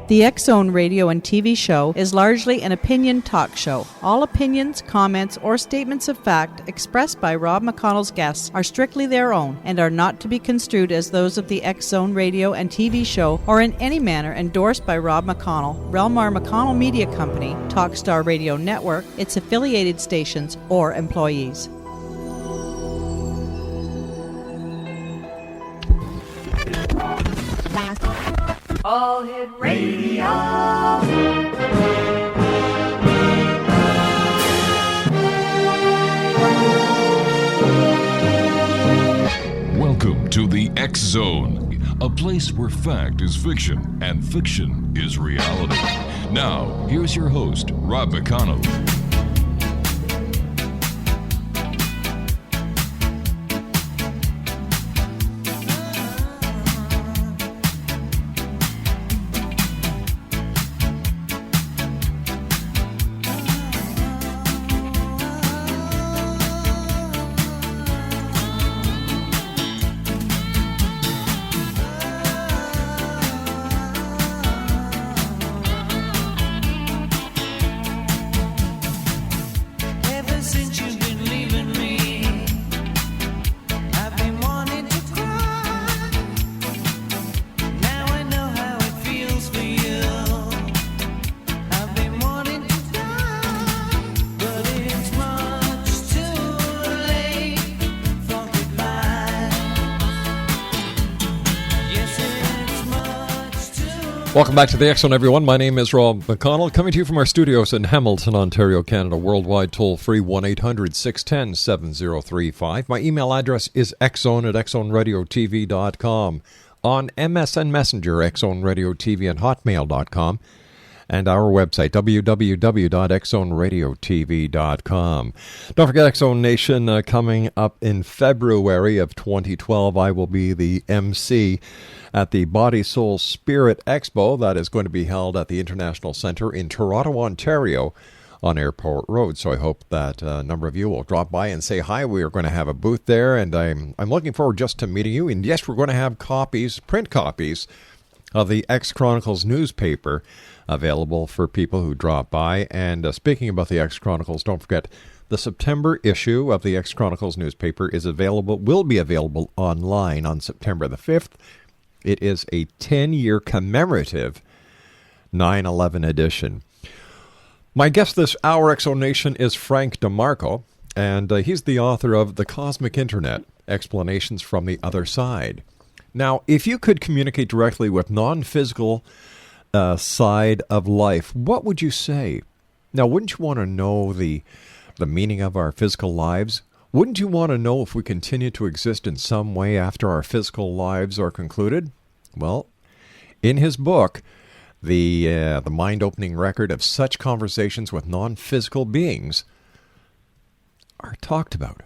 The X-Zone radio and TV show is largely an opinion talk show. All opinions, comments, or statements of fact expressed by Rob McConnell's guests are strictly their own and are not to be construed as those of the X-Zone radio and TV show or in any manner endorsed by Rob McConnell, Relmar McConnell Media Company, Talkstar Radio Network, its affiliated stations, or employees. All Hit Radio. Welcome to the X Zone, a place where fact is fiction and fiction is reality. Now, here's your host, Rob McConnell. Welcome back to the X-Zone, everyone. My name is Rob McConnell, coming to you from our studios in Hamilton, Ontario, Canada. Worldwide toll-free 1-800-610-7035. My email address is xzone@xzoneradiotv.com. On MSN Messenger, xzoneradiotv at hotmail.com. And our website, www.xzoneradiotv.com. Don't forget, X-Zone Nation, coming up in February of 2012, I will be the MC at the Body, Soul, Spirit Expo. That is going to be held at the International Centre in Toronto, Ontario, on Airport Road. So I hope that a number of you will drop by and say hi. We are going to have a booth there, and I'm looking forward just to meeting you. And yes, we're going to have copies, print copies, of the X Chronicles newspaper available for people who drop by. And speaking about the X Chronicles, don't forget, the September issue of the X Chronicles newspaper will be available online on September the 5th. It is a 10-year commemorative 9/11 edition. My guest this hour, X-Zone Nation, is Frank DeMarco, and he's the author of The Cosmic Internet, Explanations from the Other Side. Now, if you could communicate directly with non-physical side of life, what would you say? Now, wouldn't you want to know the meaning of our physical lives? Wouldn't you want to know if we continue to exist in some way after our physical lives are concluded? Well, in his book, the mind-opening record of such conversations with non-physical beings are talked about,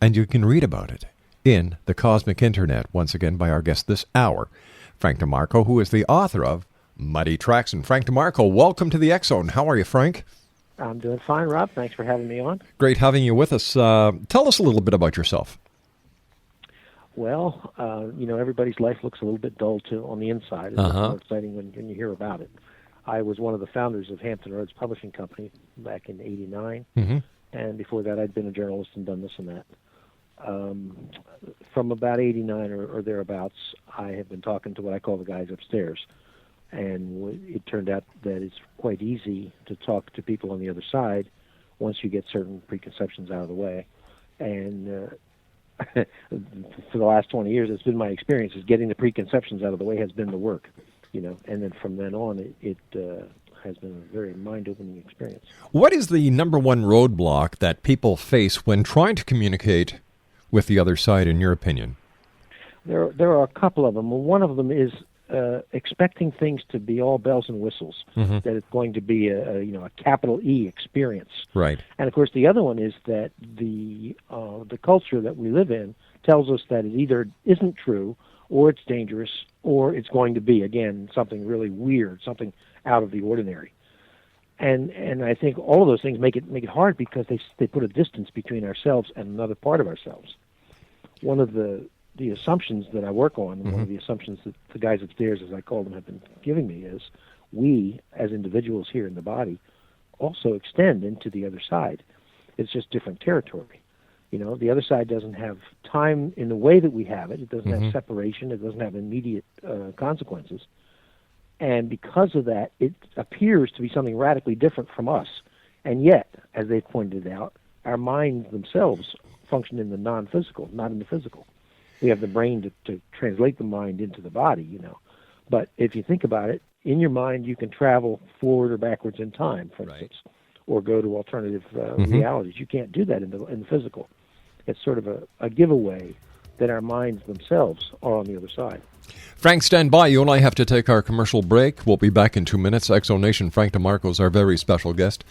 and you can read about it in The Cosmic Internet, once again by our guest this hour, Frank DeMarco, who is the author of Muddy Tracks. And Frank DeMarco, welcome to the X-Zone. How are you, Frank? I'm doing fine, Rob. Thanks for having me on. Great having you with us. Tell us a little bit about yourself. Well, everybody's life looks a little bit dull, too, on the inside. It's more exciting when you hear about it. I was one of the founders of Hampton Roads Publishing Company back in '89, and before that I'd been a journalist and done this and that. From about '89 or thereabouts, I have been talking to what I call the guys upstairs. And it turned out that it's quite easy to talk to people on the other side once you get certain preconceptions out of the way. And for the last 20 years, it's been my experience is getting the preconceptions out of the way has been the work, And then from then on, it has been a very mind-opening experience. What is the number one roadblock that people face when trying to communicate with the other side, in your opinion? There are a couple of them. One of them is expecting things to be all bells and whistles, that it's going to be a capital E experience. Right. And of course, the other one is that the culture that we live in tells us that it either isn't true, or it's dangerous, or it's going to be again something really weird, something out of the ordinary. And I think all of those things make it hard because they put a distance between ourselves and another part of ourselves. One of the the assumptions that I work on, and one of the assumptions that the guys upstairs, as I call them, have been giving me is we, as individuals here in the body, also extend into the other side. It's just different territory. The other side doesn't have time in the way that we have it. It doesn't have separation. It doesn't have immediate consequences. And because of that, it appears to be something radically different from us. And yet, as they've pointed out, our minds themselves function in the non-physical, not in the physical. We have the brain to translate the mind into the body, But if you think about it, in your mind you can travel forward or backwards in time, for instance, or go to alternative realities. You can't do that in the physical. It's sort of a giveaway that our minds themselves are on the other side. Frank, stand by. You and I have to take our commercial break. We'll be back in 2 minutes. Exonation, Frank DeMarco is our very special guest.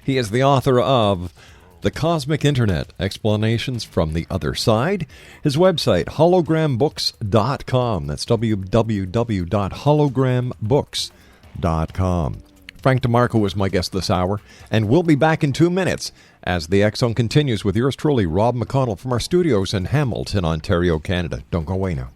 He is the author of The Cosmic Internet, Explanations from the Other Side. His website, hologrammBooks.com. That's www.hologrammBooks.com. Frank DeMarco is my guest this hour, and we'll be back in 2 minutes as the X Zone continues with yours truly, Rob McConnell, from our studios in Hamilton, Ontario, Canada. Don't go away now.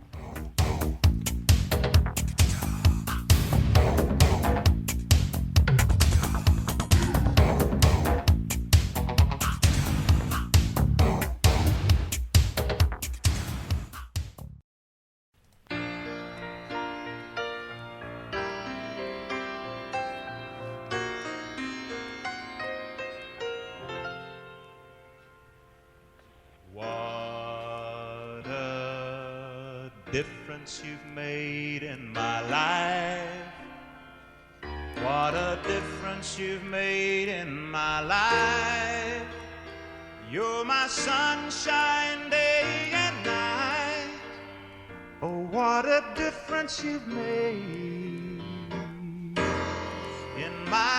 Difference you've made in my life. What a difference you've made in my life. You're my sunshine day and night. Oh, what a difference you've made in my life.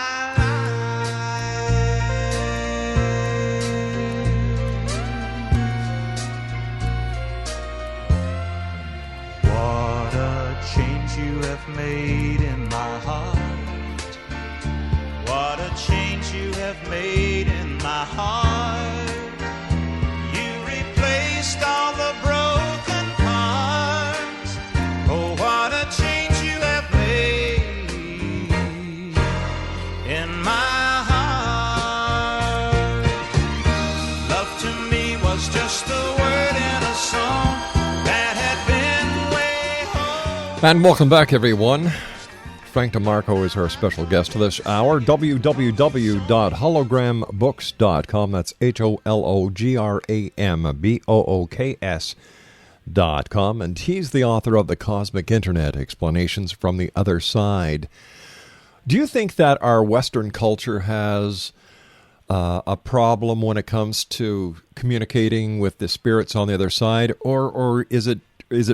You have made in my heart. What a change you have made in my heart. You replaced all the broken parts. Oh, what a change you have made in my heart. Love to me was just a word in a song that had been. And welcome back, everyone. Frank DeMarco is our special guest this hour. www.hologrammBooks.com. That's HOLOGRAMBOOKS.com. And he's the author of The Cosmic Internet, Explanations from the Other Side. Do you think that our Western culture has a problem when it comes to communicating with the spirits on the other side, or is it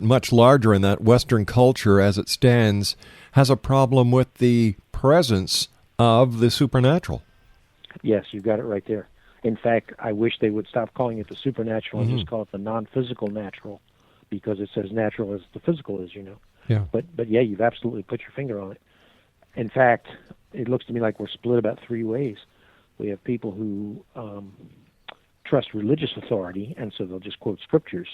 much larger in that Western culture as it stands has a problem with the presence of the supernatural? Yes, you got it right there. In fact, I wish they would stop calling it the supernatural and just call it the non-physical natural, because it's as natural as the physical is, Yeah. But yeah, you've absolutely put your finger on it. In fact, it looks to me like we're split about three ways. We have people who trust religious authority, and so they'll just quote scriptures,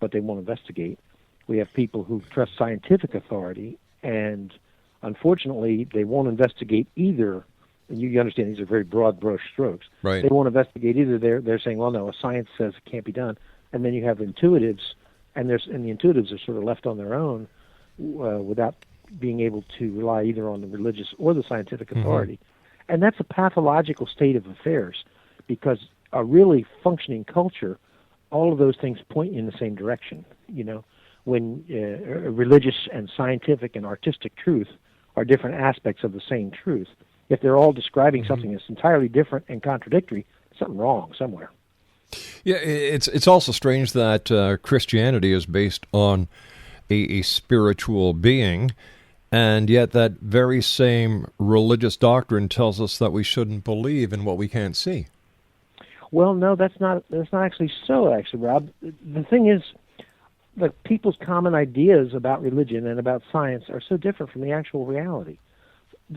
but they won't investigate. We have people who trust scientific authority, and unfortunately, they won't investigate either. And you understand these are very broad brush strokes. Right. They won't investigate either. They're saying, well, no, science says it can't be done. And then you have intuitives, and the intuitives are sort of left on their own without being able to rely either on the religious or the scientific authority. And that's a pathological state of affairs, because a really functioning culture, all of those things point in the same direction. When religious and scientific and artistic truth are different aspects of the same truth, if they're all describing something that's entirely different and contradictory, something wrong somewhere. Yeah, it's also strange that Christianity is based on a spiritual being, and yet that very same religious doctrine tells us that we shouldn't believe in what we can't see. Well, no, that's not actually so, Rob. The thing is, people's common ideas about religion and about science are so different from the actual reality.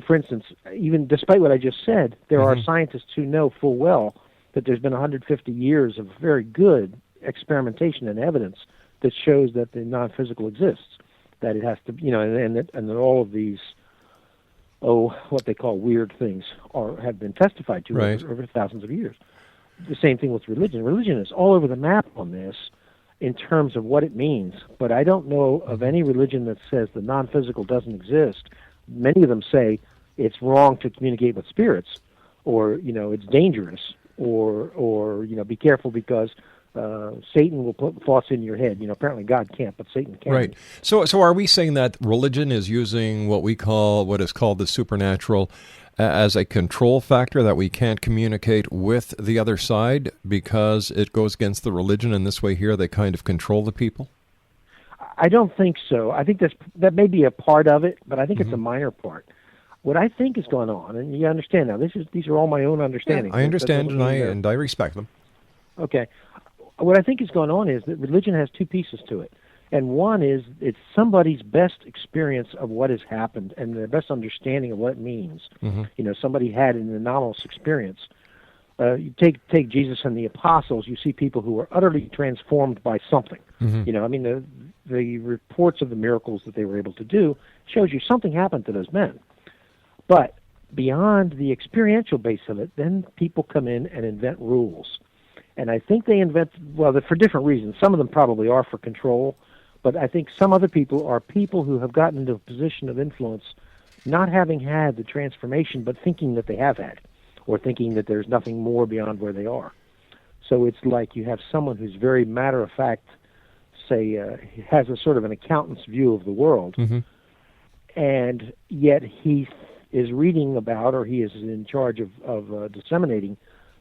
For instance, even despite what I just said, there are scientists who know full well that there's been 150 years of very good experimentation and evidence that shows that the non-physical exists, that it has to, and that all of these, what they call weird things have been testified to Right. over thousands of years. The same thing with religion. Religion is all over the map on this in terms of what it means, but I don't know of any religion that says the non-physical doesn't exist. Many of them say it's wrong to communicate with spirits, or it's dangerous, or be careful because Satan will put thoughts in your head. Apparently God can't, but Satan can. Right. So are we saying that religion is using what is called the supernatural as a control factor, that we can't communicate with the other side because it goes against the religion, and this way here they kind of control the people? I don't think so. I think that may be a part of it, but I think it's a minor part. What I think is going on, and you understand now, these are all my own understandings. Yeah, I understand, and I respect them. Okay. What I think is going on is that religion has two pieces to it. And one is it's somebody's best experience of what has happened and their best understanding of what it means. Mm-hmm. Somebody had an anomalous experience. You take Jesus and the apostles, you see people who are utterly transformed by something. Mm-hmm. The reports of the miracles that they were able to do shows you something happened to those men. But beyond the experiential base of it, then people come in and invent rules. And I think they invent, for different reasons. Some of them probably are for control, but I think some other people are people who have gotten into a position of influence not having had the transformation, but thinking that they have had, or thinking that there's nothing more beyond where they are. So it's like you have someone who's very matter-of-fact, say, has a sort of an accountant's view of the world, mm-hmm. and yet he is reading about, or he is in charge of disseminating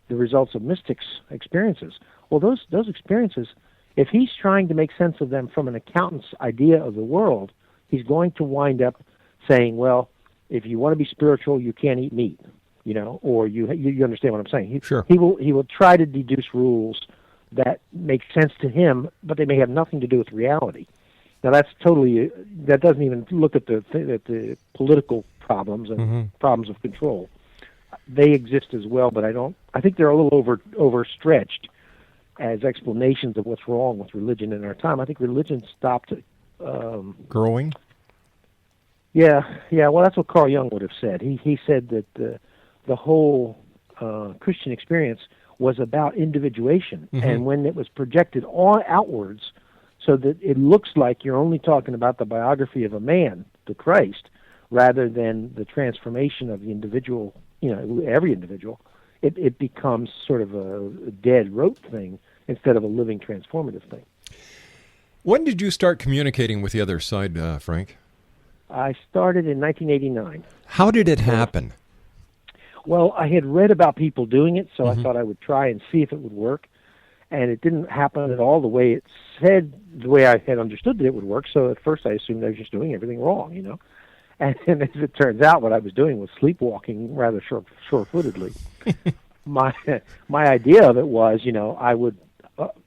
the results of mystics' experiences. Well, those experiences, if he's trying to make sense of them from an accountant's idea of the world, he's going to wind up saying, well, if you want to be spiritual, you can't eat meat, or you understand what I'm saying. Sure. He will try to deduce rules that make sense to him, but they may have nothing to do with reality. Now that doesn't even look at the political problems and mm-hmm. problems of control. They exist as well, but I think they're a little overstretched as explanations of what's wrong with religion in our time. I think religion stopped growing. Yeah. Well, that's what Carl Jung would have said. He said that the whole Christian experience was about individuation, mm-hmm. and when it was projected all outwards, so that it looks like you're only talking about the biography of a man, the Christ, rather than the transformation of the individual. Every individual, it becomes sort of a dead rote thing instead of a living transformative thing. When did you start communicating with the other side, Frank? I started in 1989. How did it happen? Well, I had read about people doing it, so mm-hmm. I thought I would try and see if it would work. And it didn't happen at all the way it said, the way I had understood that it would work. So at first I assumed I was just doing everything wrong, And as it turns out, what I was doing was sleepwalking rather sure-footedly. My idea of it was,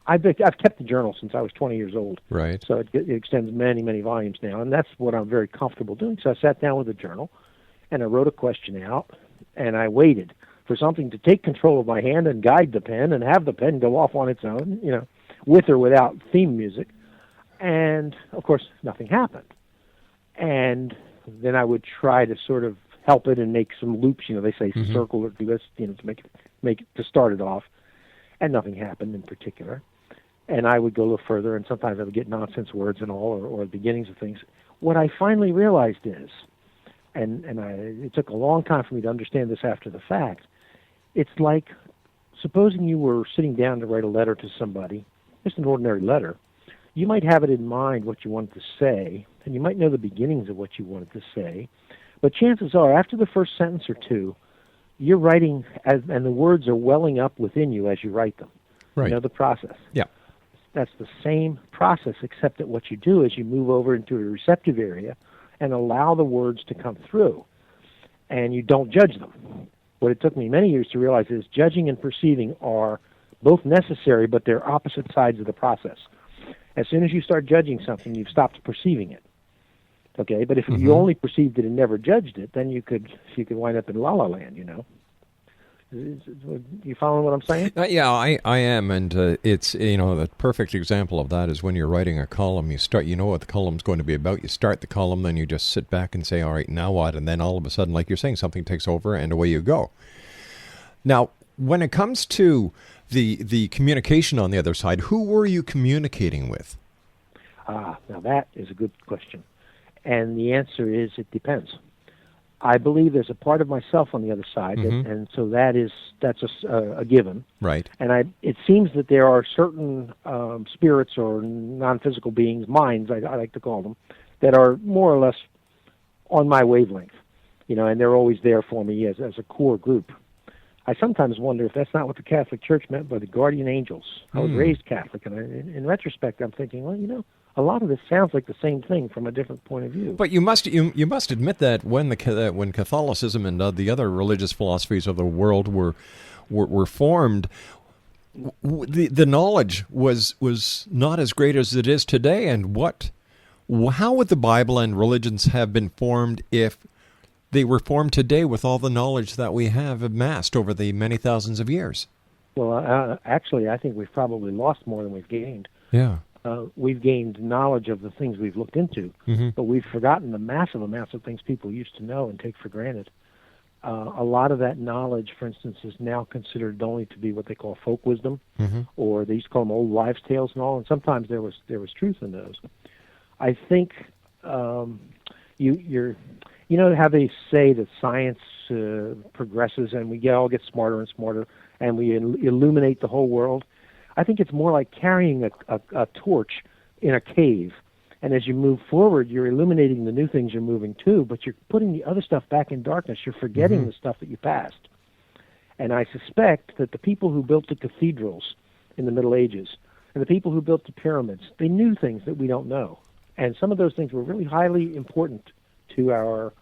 I've kept the journal since I was 20 years old. Right. So it extends many, many volumes now, and that's what I'm very comfortable doing. So I sat down with a journal, and I wrote a question out, and I waited for something to take control of my hand and guide the pen and have the pen go off on its own, with or without theme music. And, of course, nothing happened. And then I would try to sort of help it and make some loops. They say mm-hmm. circle or do this, to make it to start it off, and nothing happened in particular. And I would go a little further, and sometimes I would get nonsense words and all, or the beginnings of things. What I finally realized is, it took a long time for me to understand this after the fact. It's like supposing you were sitting down to write a letter to somebody, just an ordinary letter. You might have it in mind what you wanted to say, and you might know the beginnings of what you wanted to say, but chances are, after the first sentence or two, you're writing, and the words are welling up within you as you write them. Right. The process. Yeah. That's the same process, except that what you do is you move over into a receptive area and allow the words to come through, and you don't judge them. What it took me many years to realize is judging and perceiving are both necessary, but they're opposite sides of the process. As soon as you start judging something, you've stopped perceiving it. Okay, but if mm-hmm. you only perceived it and never judged it, then you could wind up in la la land. You following what I'm saying? Yeah, I am, and it's, the perfect example of that is when you're writing a column. You know what the column's going to be about. You start the column, then you just sit back and say, all right, now what? And then all of a sudden, like you're saying, something takes over, and away you go. Now, when it comes to the communication on the other side, who were you communicating with? Now that is a good question, and the answer is it depends. I believe there's a part of myself on the other side, and so that's a given. Right. And it seems that there are certain spirits or non-physical beings, minds, I like to call them, that are more or less on my wavelength, and they're always there for me as a core group. I sometimes wonder if that's not what the Catholic Church meant by the guardian angels. I was raised Catholic, and in retrospect, I'm thinking, well, a lot of this sounds like the same thing from a different point of view. But you must admit that when Catholicism and the other religious philosophies of the world were formed, the knowledge was not as great as it is today. And how would the Bible and religions have been formed if they were formed today with all the knowledge that we have amassed over the many thousands of years? Well, actually, I think we've probably lost more than we've gained. Yeah. We've gained knowledge of the things we've looked into, but we've forgotten the massive amounts of things people used to know and take for granted. A lot of that knowledge, for instance, is now considered only to be what they call folk wisdom, or they used to call them old wives' tales and all, and sometimes there was truth in those. I think you know how they say that science progresses and we all get smarter and smarter and we illuminate the whole world? I think it's more like carrying a torch in a cave. And as you move forward, you're illuminating the new things you're moving to, but you're putting the other stuff back in darkness. You're forgetting the stuff that you passed. And I suspect that the people who built the cathedrals in the Middle Ages and the people who built the pyramids, they knew things that we don't know. And some of those things were really highly important to our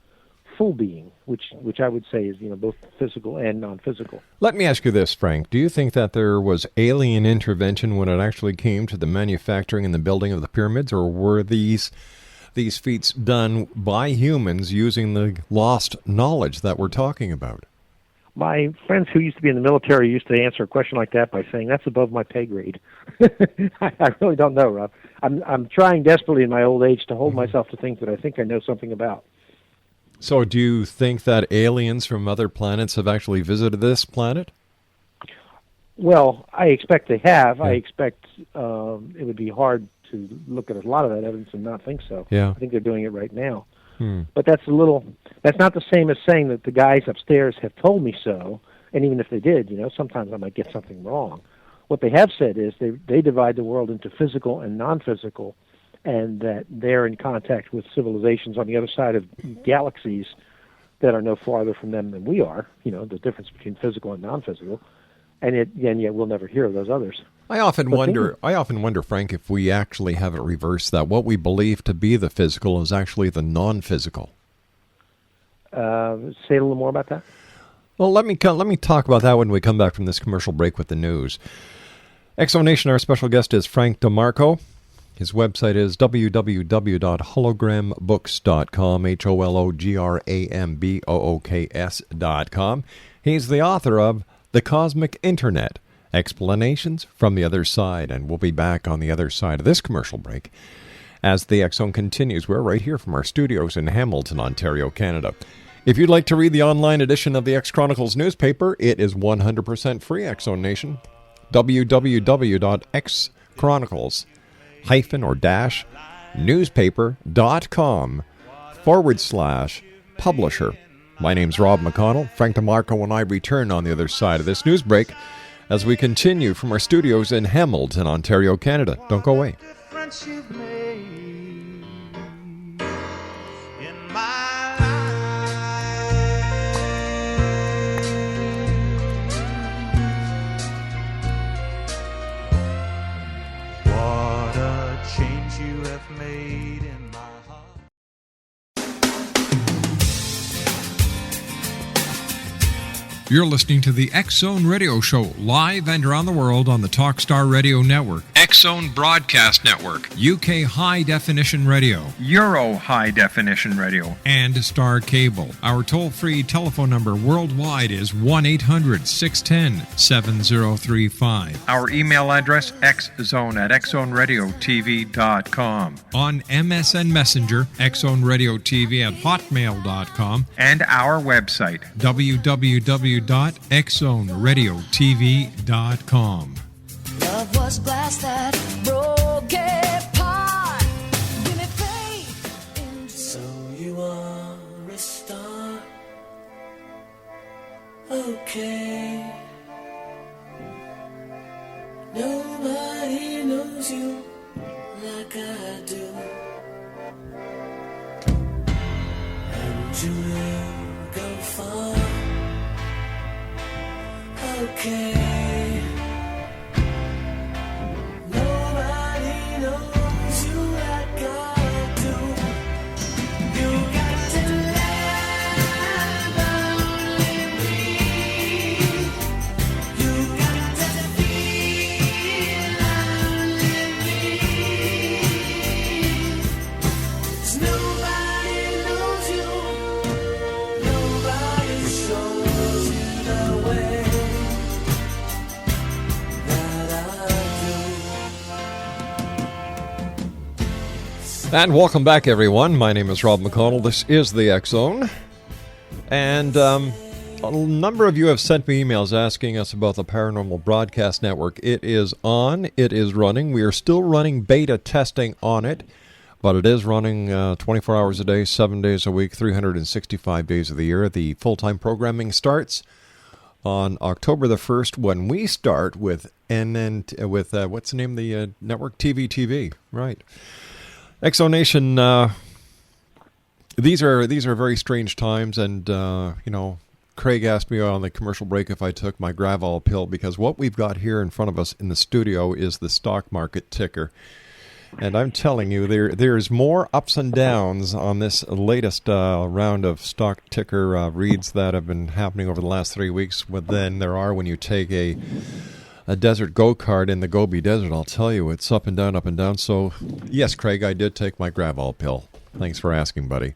full being, which I would say is both physical and non-physical. Let me ask you this, Frank. Do you think that there was alien intervention when it actually came to the manufacturing and the building of the pyramids, or were these feats done by humans using the lost knowledge that we're talking about? My friends who used to be in the military used to answer a question like that by saying, that's above my pay grade. I really don't know, Rob. I'm trying desperately in my old age to hold myself to things that I think I know something about. So do you think that aliens from other planets have actually visited this planet? Well, I expect they have. I expect it would be hard to look at a lot of that evidence and not think so. Yeah. I think they're doing it right now. But that's not the same as saying that the guys upstairs have told me so, and even if they did, sometimes I might get something wrong. What they have said is they divide the world into physical and non-physical, and that they're in contact with civilizations on the other side of galaxies that are no farther from them than we are, the difference between physical and non-physical, and yet we'll never hear of those others. I often wonder, Frank, if we actually have it reversed, that what we believe to be the physical is actually the non-physical. Say a little more about that. Well, let me talk about that when we come back from this commercial break with the news. Exonation, our special guest is Frank DeMarco. His website is www.hologrambooks.com, HOLOGRAMBOOKS.com. He's the author of The Cosmic Internet, Explanations from the Other Side, and we'll be back on the other side of this commercial break as the X Zone continues. We're right here from our studios in Hamilton, Ontario, Canada. If you'd like to read the online edition of the X Chronicles newspaper, it is 100% free, X Zone Nation. www.xchronicles-newspaper.com/publisher. My name's Rob McConnell. Frank DeMarco and I return on the other side of this news break as we continue from our studios in Hamilton, Ontario, Canada. Don't go away. You're listening to the X Zone Radio Show, live and around the world on the Talkstar Radio Network, X Zone Broadcast Network, UK High Definition Radio, Euro High Definition Radio, and Star Cable. Our toll-free telephone number worldwide is 1-800-610-7035. Our email address, xzone@xzoneradiotv.com. On MSN Messenger, xzoneradiotv@hotmail.com, and our website, www.xzoneradiotv.com. Love was glass that broke apart. Give me faith in. So you are a star. Okay. Nobody knows you like I do. And you will go far. Okay. Nobody knows you like I do. You got to let only me. You got to feel only me. 'Cause nobody knows you. Nobody shows you the way that I do. And welcome back, everyone. My name is Rob McConnell. This is the X Zone. And a number of you have sent me emails asking us about the Paranormal Broadcast Network. It is on. It is running. We are still running beta testing on it, but it is running 24 hours a day, 7 days a week, 365 days of the year. The full-time programming starts on October the 1st when we start with what's the name of the network? TV, right. Exonation, these are very strange times, and Craig asked me on the commercial break if I took my Gravol pill, because what we've got here in front of us in the studio is the stock market ticker. And I'm telling you, there's more ups and downs on this latest round of stock ticker reads that have been happening over the last 3 weeks than there are when you take a desert go-kart in the Gobi Desert. I'll tell you, it's up and down, up and down. So, yes, Craig, I did take my Gravol pill. Thanks for asking, buddy.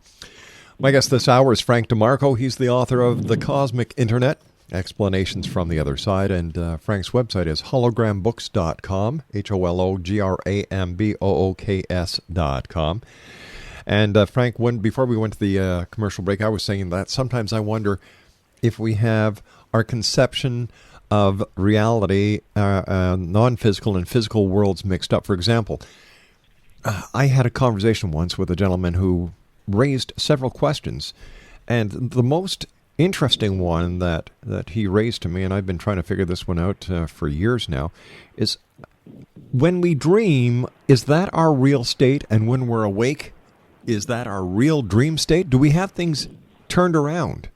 My guest this hour is Frank DeMarco. He's the author of The Cosmic Internet, Explanations from the Other Side, and Frank's website is hologrambooks.com, HOLOGRAMBOOKS.com. And Frank, before we went to the commercial break, I was saying that sometimes I wonder if we have our conception of reality, non-physical and physical worlds mixed up. For example, I had a conversation once with a gentleman who raised several questions, and the most interesting one that he raised to me, and I've been trying to figure this one out for years now, is when we dream, is that our real state? And when we're awake, is that our real dream state? Do we have things turned around?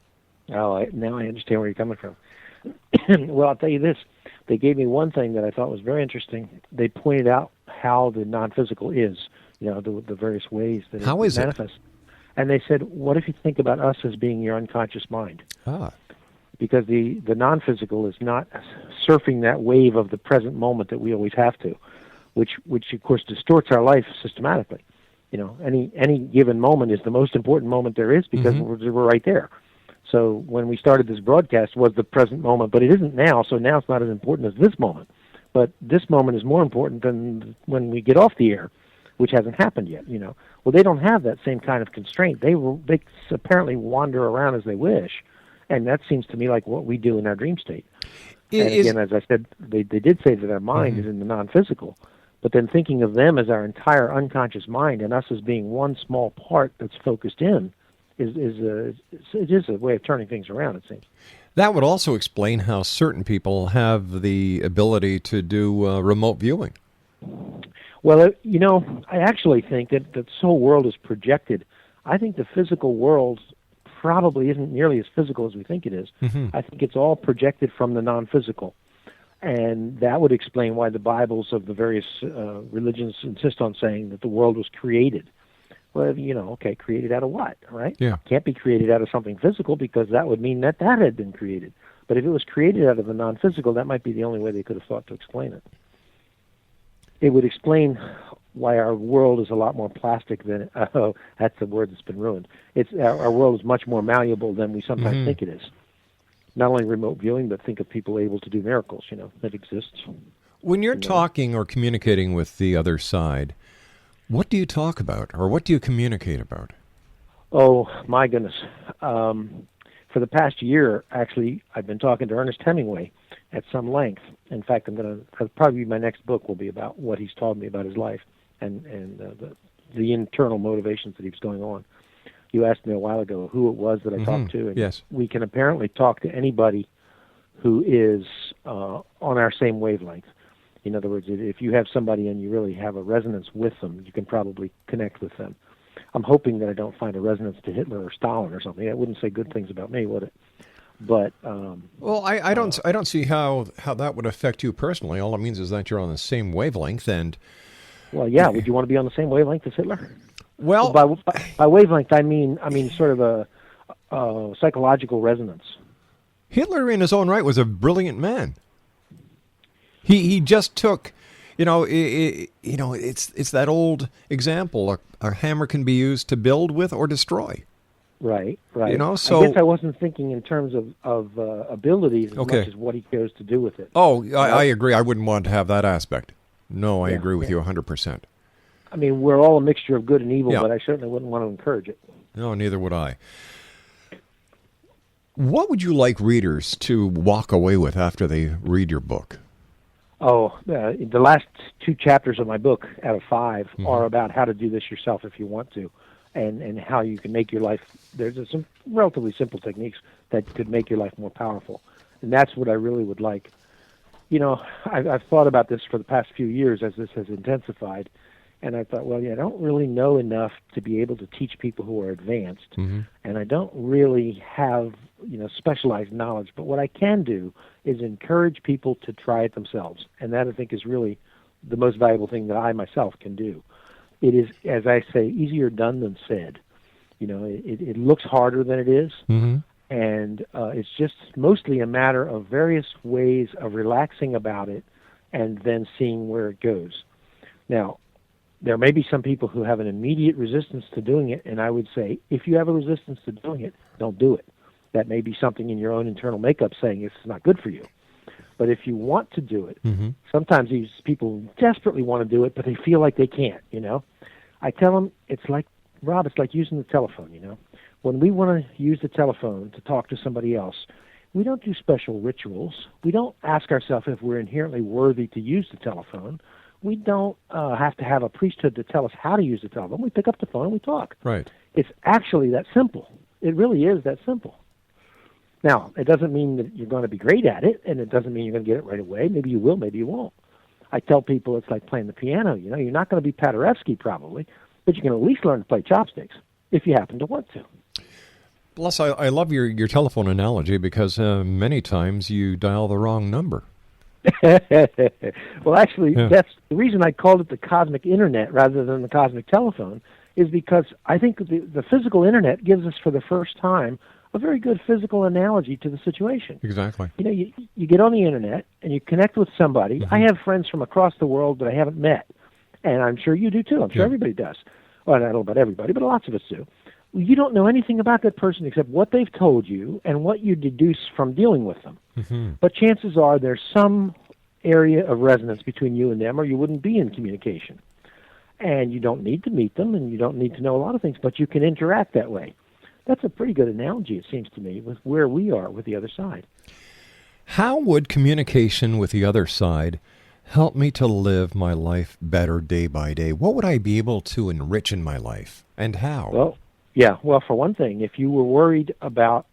Oh, now I understand where you're coming from. Well, I'll tell you this. They gave me one thing that I thought was very interesting. They pointed out how the non-physical is, the various ways that how it is manifests. And they said, what if you think about us as being your unconscious mind? Because the non-physical is not surfing that wave of the present moment that we always have to, which of course distorts our life systematically. Any given moment is the most important moment there is, because we're right there. So when we started this broadcast was the present moment, but it isn't now, so now it's not as important as this moment. But this moment is more important than when we get off the air, which hasn't happened yet, Well, they don't have that same kind of constraint. They apparently wander around as they wish, and that seems to me like what we do in our dream state. And again, as I said, they did say that our mind is in the non-physical, but then thinking of them as our entire unconscious mind and us as being one small part that's focused in, it is a way of turning things around, it seems. That would also explain how certain people have the ability to do remote viewing. Well, I actually think that this whole world is projected. I think the physical world probably isn't nearly as physical as we think it is. I think it's all projected from the non-physical. And that would explain why the Bibles of the various religions insist on saying that the world was created. Well, created out of what, right? Yeah. Can't be created out of something physical, because that would mean that had been created. But if it was created out of the non-physical, that might be the only way they could have thought to explain it. It would explain why our world is a lot more plastic than, oh, that's a word that's been ruined. Our world is much more malleable than we sometimes think it is. Not only remote viewing, but think of people able to do miracles, that exists. When you're talking or communicating with the other side, what do you talk about, or what do you communicate about? Oh, my goodness. For the past year, actually, I've been talking to Ernest Hemingway at some length. In fact, probably my next book will be about what he's told me about his life and the internal motivations that he was going on. You asked me a while ago who it was that I talked to, and yes. We can apparently talk to anybody who is on our same wavelength. In other words, if you have somebody and you really have a resonance with them, you can probably connect with them. I'm hoping that I don't find a resonance to Hitler or Stalin or something. That wouldn't say good things about me, would it? But well, I don't see how that would affect you personally. All it means is that you're on the same wavelength, and well, yeah. Would you want to be on the same wavelength as Hitler? Well, by wavelength, I mean sort of a psychological resonance. Hitler, in his own right, was a brilliant man. He just took, it's that old example: a hammer can be used to build with or destroy. Right. So I guess I wasn't thinking in terms of abilities as much as what he chose to do with it. Oh, I agree. I wouldn't want to have that aspect. No, I agree with you 100%. I mean, we're all a mixture of good and evil, but I certainly wouldn't want to encourage it. No, neither would I. What would you like readers to walk away with after they read your book? Oh, the last 2 chapters of my book out of 5 are about how to do this yourself if you want to, and how you can make your life. There's some relatively simple techniques that could make your life more powerful, and that's what I really would like. I've thought about this for the past few years as this has intensified, and I thought, I don't really know enough to be able to teach people who are advanced, and I don't really have specialized knowledge. But what I can do is encourage people to try it themselves, and that I think is really the most valuable thing that I myself can do. It is, as I say, easier done than said. It looks harder than it is, and it's just mostly a matter of various ways of relaxing about it and then seeing where it goes. Now, there may be some people who have an immediate resistance to doing it, and I would say, if you have a resistance to doing it, don't do it. That may be something in your own internal makeup saying it's not good for you. But if you want to do it, sometimes these people desperately want to do it, but they feel like they can't, I tell them, it's like using the telephone, When we want to use the telephone to talk to somebody else, we don't do special rituals. We don't ask ourselves if we're inherently worthy to use the telephone. We don't have to have a priesthood to tell us how to use the telephone. We pick up the phone and we talk. Right. It's actually that simple. It really is that simple. Now, it doesn't mean that you're going to be great at it, and it doesn't mean you're going to get it right away. Maybe you will, maybe you won't. I tell people it's like playing the piano. You're not going to be Paderewski probably, but you can at least learn to play chopsticks if you happen to want to. Plus, I love your telephone analogy because many times you dial the wrong number. Well, actually, that's the reason I called it the cosmic internet rather than the cosmic telephone, is because I think the physical internet gives us for the first time a very good physical analogy to the situation. Exactly. You get on the internet and you connect with somebody. I have friends from across the world that I haven't met, and I'm sure you do too. I'm sure everybody does. Well, I don't know about everybody, but lots of us do. You don't know anything about that person except what they've told you and what you deduce from dealing with them. But chances are there's some area of resonance between you and them, or you wouldn't be in communication. And you don't need to meet them, and you don't need to know a lot of things, but you can interact that way. That's a pretty good analogy, it seems to me, with where we are with the other side. How would communication with the other side help me to live my life better day by day? What would I be able to enrich in my life, and how? Well, for one thing, if you were worried about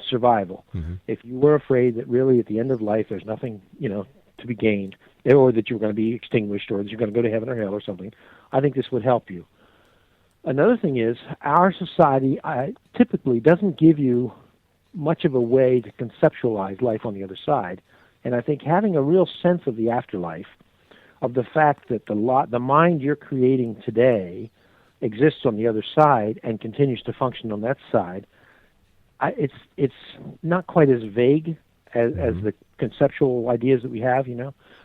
survival, if you were afraid that really at the end of life there's nothing, to be gained, or that you're going to be extinguished, or that you're going to go to heaven or hell or something, I think this would help you. Another thing is, our society typically doesn't give you much of a way to conceptualize life on the other side, and I think having a real sense of the afterlife, of the fact that the mind you're creating today exists on the other side and continues to function on that side, it's not quite as vague as the conceptual ideas that we have,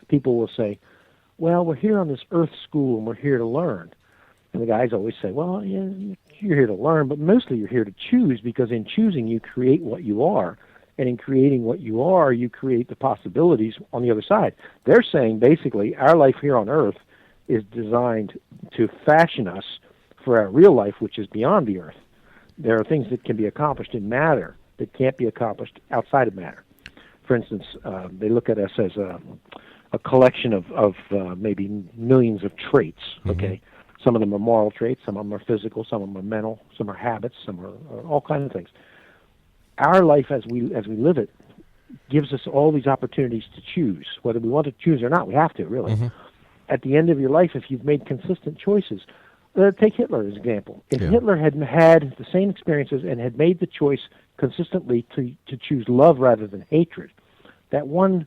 people will say, well, we're here on this earth school and we're here to learn. And the guys always say, well, yeah, you're here to learn, but mostly you're here to choose, because in choosing you create what you are. And in creating what you are, you create the possibilities on the other side. They're saying basically our life here on earth is designed to fashion us for our real life, which is beyond the earth. There are things that can be accomplished in matter that can't be accomplished outside of matter. For instance, they look at us as a collection of maybe millions of traits. Okay, some of them are moral traits, some of them are physical, some of them are mental, some are habits, some are all kinds of things. Our life as we live it gives us all these opportunities to choose, whether we want to choose or not. We have to, really. At the end of your life, if you've made consistent choices, take Hitler as an example. If Hitler had had the same experiences and had made the choice consistently to choose love rather than hatred, that one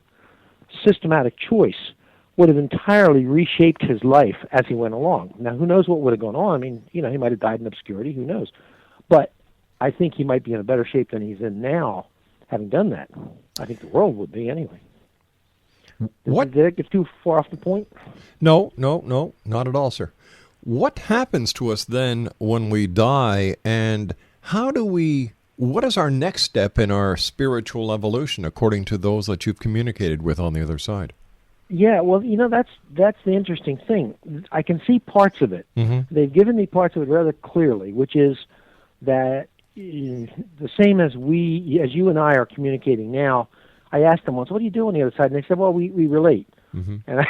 systematic choice would have entirely reshaped his life as he went along. Now, who knows what would have gone on? I mean, he might have died in obscurity. Who knows? But I think he might be in a better shape than he's in now, having done that. I think the world would be anyway. Did that get too far off the point? No, not at all, sir. What happens to us then when we die, and what is our next step in our spiritual evolution, according to those that you've communicated with on the other side? Yeah, well, that's the interesting thing. I can see parts of it. They've given me parts of it rather clearly, which is that the same as you and I are communicating now. I asked them once, what do you do on the other side? And they said, well, we relate. And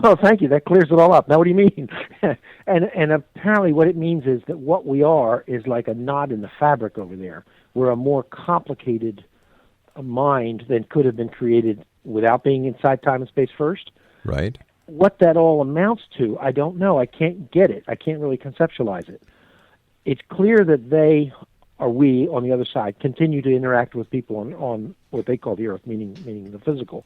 oh, thank you. That clears it all up. Now, what do you mean? and apparently what it means is that what we are is like a knot in the fabric over there. We're a more complicated mind than could have been created without being inside time and space first. Right. What that all amounts to, I don't know. I can't get it. I can't really conceptualize it. It's clear that they, or we, on the other side, continue to interact with people on what they call the earth, meaning the physical.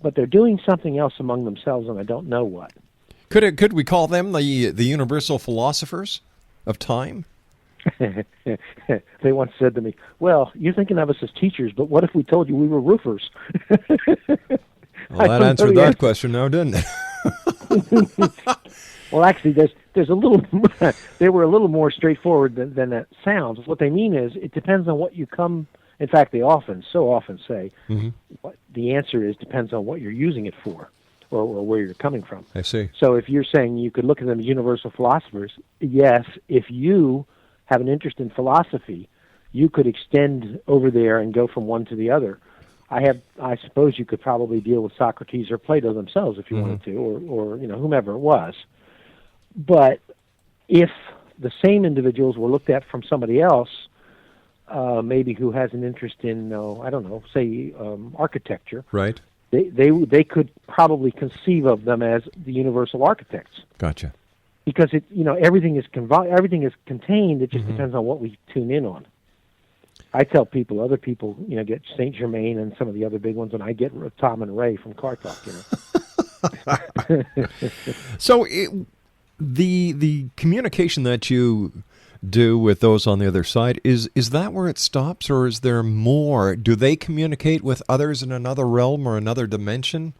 But they're doing something else among themselves, and I don't know what. Could we call them the universal philosophers of time? They once said to me, well, you're thinking of us as teachers, but what if we told you we were roofers? Well, that answered that question now, didn't it? Well, actually, there's a little. They were a little more straightforward than that sounds. What they mean is, it depends on what you come. In fact, they so often say, what the answer is depends on what you're using it for, or where you're coming from. I see. So if you're saying you could look at them as universal philosophers, yes, if you have an interest in philosophy, you could extend over there and go from one to the other. I suppose you could probably deal with Socrates or Plato themselves if you wanted to, or whomever it was. But if the same individuals were looked at from somebody else, maybe who has an interest in, say architecture, right? They could probably conceive of them as the universal architects. Gotcha. Because everything is contained. It just depends on what we tune in on. I tell people, other people, get Saint Germain and some of the other big ones, and I get Tom and Ray from Car Talk. So the communication that you do with those on the other side, is that where it stops, or is there more? Do they communicate with others in another realm or another dimension?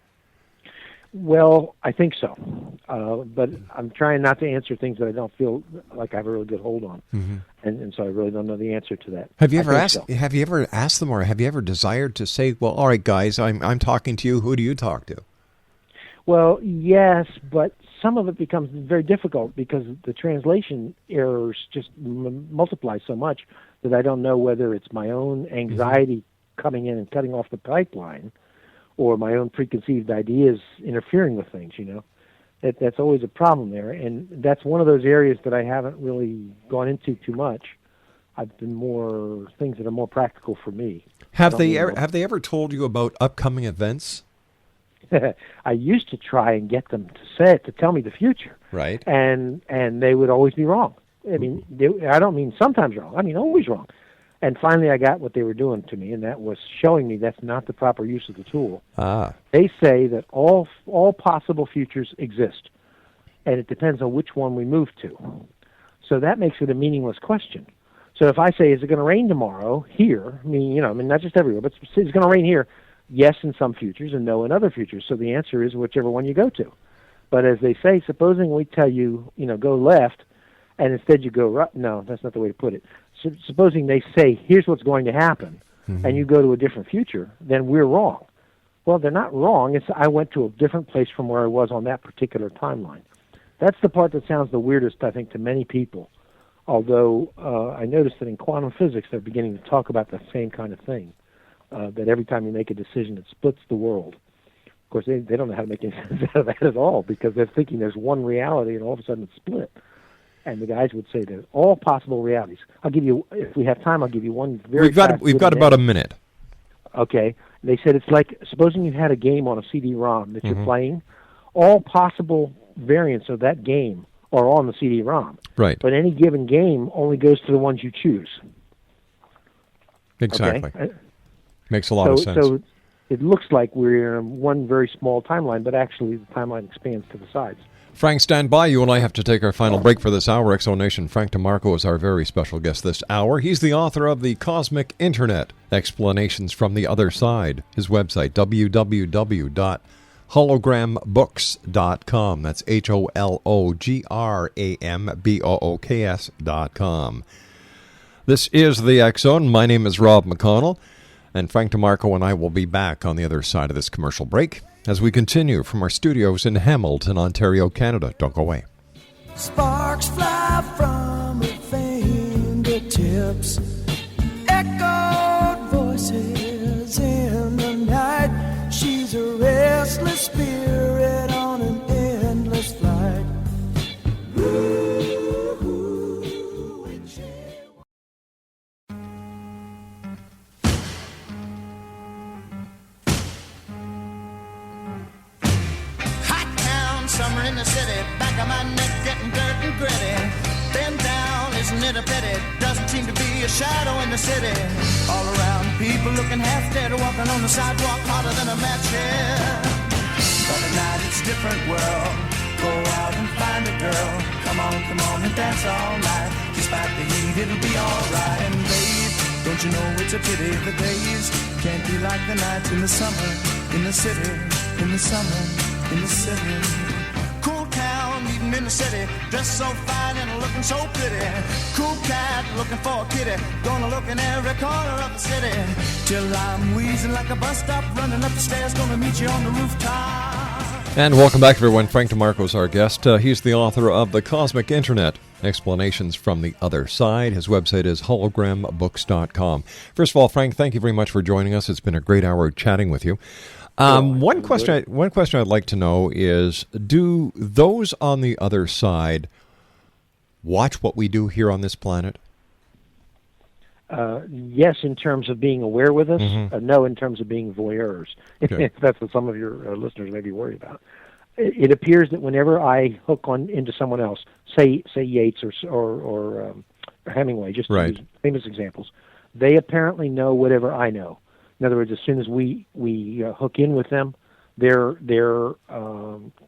Well, I think so, but I'm trying not to answer things that I don't feel like I have a really good hold on, and so I really don't know the answer to that. Have you ever asked them, or have you ever desired to say, "Well, all right, guys, I'm talking to you. Who do you talk to?" Well, yes, but some of it becomes very difficult because the translation errors just multiply so much that I don't know whether it's my own anxiety coming in and cutting off the pipeline, or my own preconceived ideas interfering with things, That's always a problem there, and that's one of those areas that I haven't really gone into too much. I've been more things that are more practical for me. Have they ever told you about upcoming events? I used to try and get them to tell me the future. Right. And they would always be wrong. I mean, I don't mean sometimes wrong. I mean always wrong. And finally I got what they were doing to me, and that was showing me that's not the proper use of the tool. They say that all possible futures exist, and it depends on which one we move to. So that makes it a meaningless question. So if I say, is it going to rain tomorrow here? Not just everywhere, but it's going to rain here. Yes, in some futures, and no in other futures. So the answer is whichever one you go to. But as they say, supposing we tell you, go left, and instead you go right. No, that's not the way to put it. Supposing they say, here's what's going to happen, and you go to a different future, then we're wrong. Well, they're not wrong. It's I went to a different place from where I was on that particular timeline. That's the part that sounds the weirdest, I think, to many people. Although I noticed that in quantum physics, they're beginning to talk about the same kind of thing, that every time you make a decision, it splits the world. Of course, they don't know how to make any sense out of that at all, because they're thinking there's one reality, and all of a sudden it's split. And the guys would say there's all possible realities. I'll give you, if we have time, I'll give you one very We've got about a minute. Okay. They said it's like, supposing you had a game on a CD-ROM that you're playing, all possible variants of that game are on the CD-ROM. Right. But any given game only goes to the ones you choose. Exactly. Okay? Makes a lot of sense. So it looks like we're in one very small timeline, but actually the timeline expands to the sides. Frank, stand by. You and I have to take our final break for this hour. Exonation. Frank DeMarco is our very special guest this hour. He's the author of The Cosmic Internet, Explanations from the Other Side. His website, www.hologrambooks.com. That's HOLOGRAMBOOKS.com. This is the X Zone. My name is Rob McConnell, and Frank DeMarco and I will be back on the other side of this commercial break as we continue from our studios in Hamilton, Ontario, Canada. Don't go away. Sparks fly from her fingertips, echoed voices in the night. She's a restless spirit on an endless flight. Summer in the city, back of my neck getting dirt and gritty. Bend down, isn't it a pity? Doesn't seem to be a shadow in the city. All around, people looking half dead, walking on the sidewalk hotter than a match here. But at night it's a different world. Go out and find a girl. Come on and dance all night. Despite the heat, it'll be alright. And babe, don't you know it's a pity the days can't be like the nights in the summer, in the city, in the summer, in the city. Cool town, even in the city, dressed so fine and looking so pretty. Cool cat, looking for a kitty, gonna look in every corner of the city. Till I'm wheezing like a bus stop, running up the stairs, gonna meet you on the rooftop. And welcome back, everyone. Frank DeMarco is our guest. He's the author of The Cosmic Internet, Explanations from the Other Side. His website is hologrambooks.com. First of all, Frank, thank you very much for joining us. It's been a great hour chatting with you. One question I'd like to know is, do those on the other side watch what we do here on this planet? Yes, in terms of being aware with us. No, in terms of being voyeurs. Okay. That's what some of your listeners may be worried about. It appears that whenever I hook on into someone else, say Yeats or Hemingway, just to use famous examples, they apparently know whatever I know. In other words, as soon as we hook in with them, they're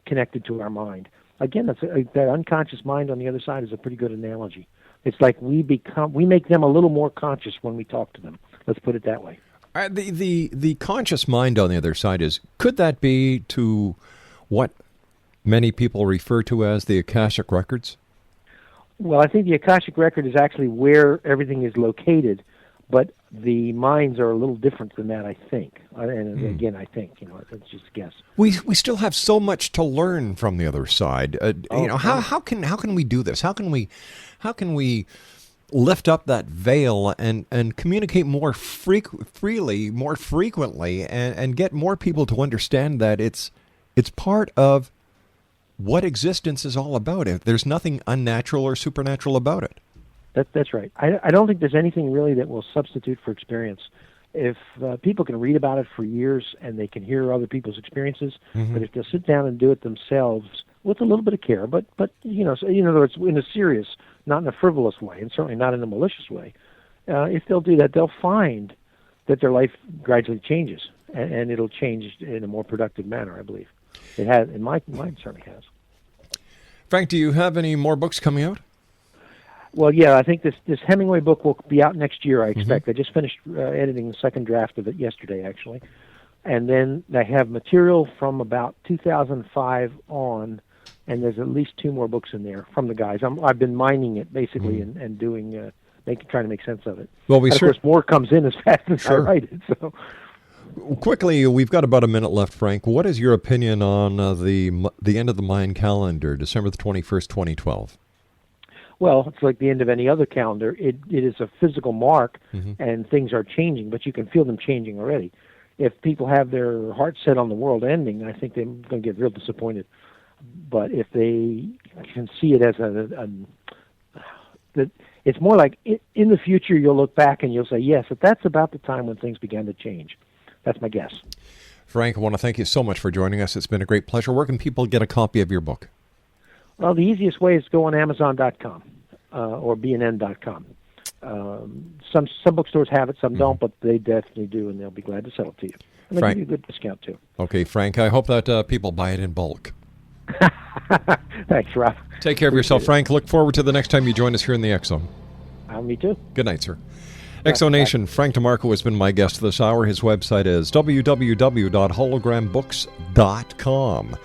connected to our mind. Again, that unconscious mind on the other side is a pretty good analogy. It's like we make them a little more conscious when we talk to them. Let's put it that way. The conscious mind on the other side could that be to what many people refer to as the Akashic Records? Well, I think the Akashic Record is actually where everything is located, but the minds are a little different than that, I think. And again, I think, it's just a guess. We still have so much to learn from the other side. How can we do this? How can we lift up that veil and communicate more freely, more frequently, and get more people to understand that it's part of what existence is all about. There's nothing unnatural or supernatural about it. That's right. I don't think there's anything really that will substitute for experience. If people can read about it for years and they can hear other people's experiences, but if they'll sit down and do it themselves with a little bit of care, but in other words, in a serious, not in a frivolous way, and certainly not in a malicious way, if they'll do that, they'll find that their life gradually changes, and it'll change in a more productive manner, I believe. It has, and mine certainly has. Frank, do you have any more books coming out? Well, yeah, I think this Hemingway book will be out next year, I expect. I just finished editing the second draft of it yesterday, actually. And then they have material from about 2005 on, and there's at least 2 more books in there from the guys. I've been mining it, basically, and doing, trying to make sense of it. Well, of course, more comes in as fast as I write it, so... Quickly, we've got about a minute left, Frank. What is your opinion on the end of the Mayan calendar, December the 21st, 2012? Well, it's like the end of any other calendar. It is a physical mark, and things are changing, but you can feel them changing already. If people have their heart set on the world ending, I think they're going to get real disappointed. But if they can see it as that it's more like in the future you'll look back and you'll say, yes, that's about the time when things began to change. That's my guess. Frank, I want to thank you so much for joining us. It's been a great pleasure. Where can people get a copy of your book? Well, the easiest way is to go on Amazon.com or BNN.com. Some bookstores have it, some don't, but they definitely do, and they'll be glad to sell it to you. And they'll give you a good discount, too. Okay, Frank, I hope that people buy it in bulk. Thanks, Rob. Take care of yourself, Frank. Look forward to the next time you join us here in the X Zone. Me too. Good night, sir. X Zone Nation, Frank DeMarco has been my guest this hour. His website is www.hologrambooks.com.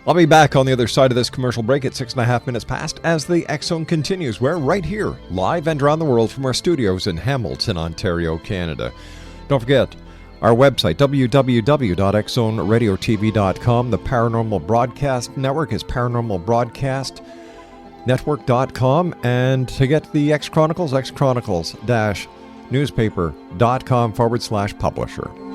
I'll be back on the other side of this commercial break at 6.5 minutes past as the X Zone continues. We're right here, live and around the world from our studios in Hamilton, Ontario, Canada. Don't forget, our website, www.xzoneradiotv.com. The Paranormal Broadcast Network is paranormalbroadcastnetwork.com. And to get the X Chronicles, xchronicles-newspaper.com/publisher.